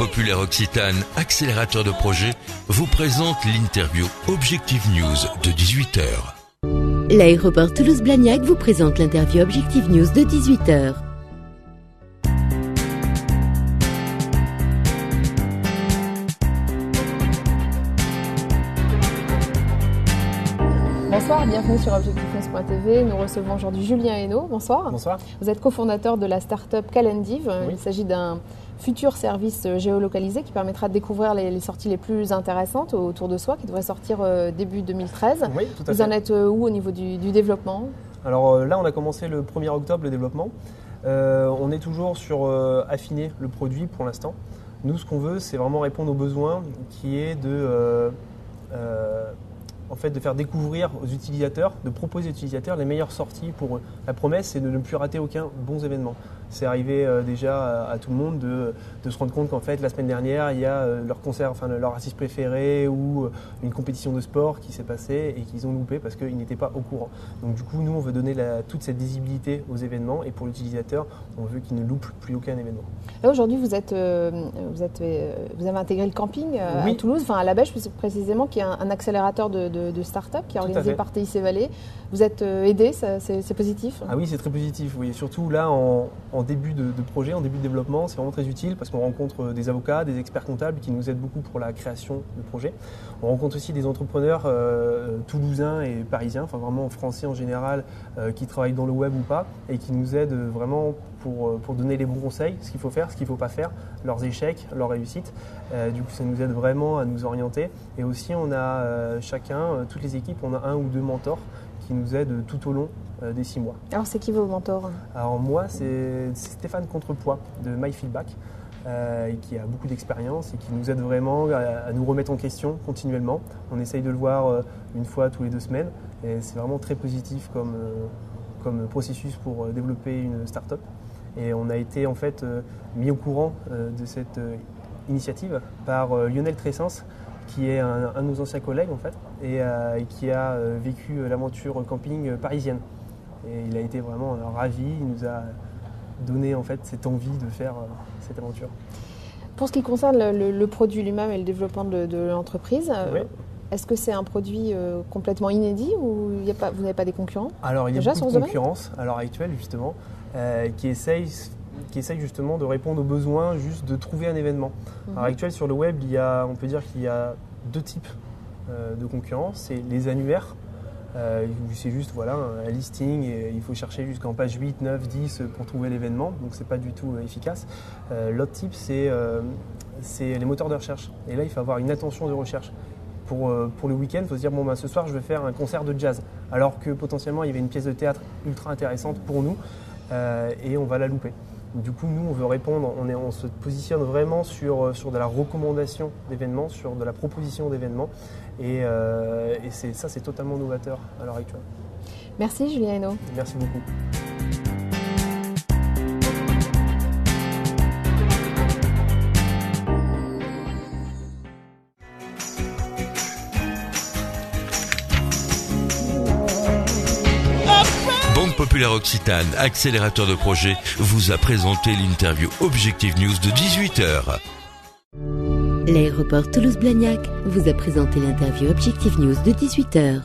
Populaire Occitane, accélérateur de projet, vous présente l'interview Objectif News de 18h. L'aéroport Toulouse-Blagnac vous présente l'interview Objectif News de 18h. Bonsoir, bienvenue sur objectifnews.tv. Nous recevons aujourd'hui Julien Hainaut. Bonsoir. Bonsoir. Vous êtes cofondateur de la start-up Calendive. Oui. Il s'agit d'un futur service géolocalisé qui permettra de découvrir les sorties les plus intéressantes autour de soi, qui devrait sortir début 2013. Oui, tout à Vous fait. en êtes où au niveau du développement? Alors là, on a commencé le 1er octobre le développement. On est toujours sur affiner le produit pour l'instant. Nous, ce qu'on veut, c'est vraiment répondre aux besoins qui est en fait, de faire découvrir aux utilisateurs, de proposer aux utilisateurs les meilleures sorties pour eux. La promesse, c'est de ne plus rater aucun bon événement. C'est arrivé déjà à tout le monde de se rendre compte qu'en fait, la semaine dernière, il y a leur concert, enfin leur artiste préféré ou une compétition de sport qui s'est passée et qu'ils ont loupé parce qu'ils n'étaient pas au courant. Donc du coup, nous, on veut donner toute cette visibilité aux événements et pour l'utilisateur, on veut qu'il ne loupe plus aucun événement. Là, aujourd'hui, vous avez intégré le camping à Toulouse, enfin à la Bêche plus précisément, qui est un accélérateur de start-up qui est organisé par TIC Vallée. Vous êtes aidé, c'est positif? Ah oui, c'est très positif. Oui. Et surtout là, en début de projet, en début de développement, c'est vraiment très utile parce qu'on rencontre des avocats, des experts comptables qui nous aident beaucoup pour la création de projets. On rencontre aussi des entrepreneurs toulousains et parisiens, enfin vraiment français en général, qui travaillent dans le web ou pas et qui nous aident vraiment pour donner les bons conseils, ce qu'il faut faire, ce qu'il ne faut pas faire, leurs échecs, leurs réussites. Du coup, ça nous aide vraiment à nous orienter. Et aussi, on a chacun, toutes les équipes, on a un ou deux mentors qui nous aident tout au long des 6 mois. Alors, c'est qui vos mentors? Alors moi, c'est Stéphane Contrepoix de MyFeedback, qui a beaucoup d'expérience et qui nous aide vraiment à nous remettre en question continuellement. On essaye de le voir une fois tous les 2 semaines et c'est vraiment très positif comme processus pour développer une start-up. Et on a été en fait mis au courant de cette initiative par Lionel Tressens, qui est un de nos anciens collègues en fait, et qui a vécu l'aventure camping parisienne. Et il a été vraiment ravi, il nous a donné en fait cette envie de faire cette aventure. Pour ce qui concerne le produit lui-même et le développement de l'entreprise, Oui. Est-ce que c'est un produit complètement inédit ou vous n'avez pas des concurrents? Alors il y a déjà beaucoup de concurrence à l'heure actuelle justement, qui essaye justement de répondre aux besoins, juste de trouver un événement. À l'heure actuelle sur le web, on peut dire qu'il y a 2 types de concurrence. C'est les annuaires, c'est juste un listing et il faut chercher jusqu'en page 8, 9, 10 pour trouver l'événement, donc c'est pas du tout efficace. L'autre type, c'est les moteurs de recherche. Et là, il faut avoir une attention de recherche. Pour le week-end, il faut se dire ce soir je vais faire un concert de jazz, alors que potentiellement il y avait une pièce de théâtre ultra intéressante pour nous et on va la louper. Du coup, nous, on veut répondre, on se positionne vraiment sur de la recommandation d'événements, sur de la proposition d'événements et ça, c'est totalement novateur à l'heure actuelle. Merci Julien Hainaut. Merci beaucoup. Banque Populaire Occitane, accélérateur de projet, vous a présenté l'interview Objectif News de 18h. L'aéroport Toulouse-Blagnac vous a présenté l'interview Objectif News de 18h.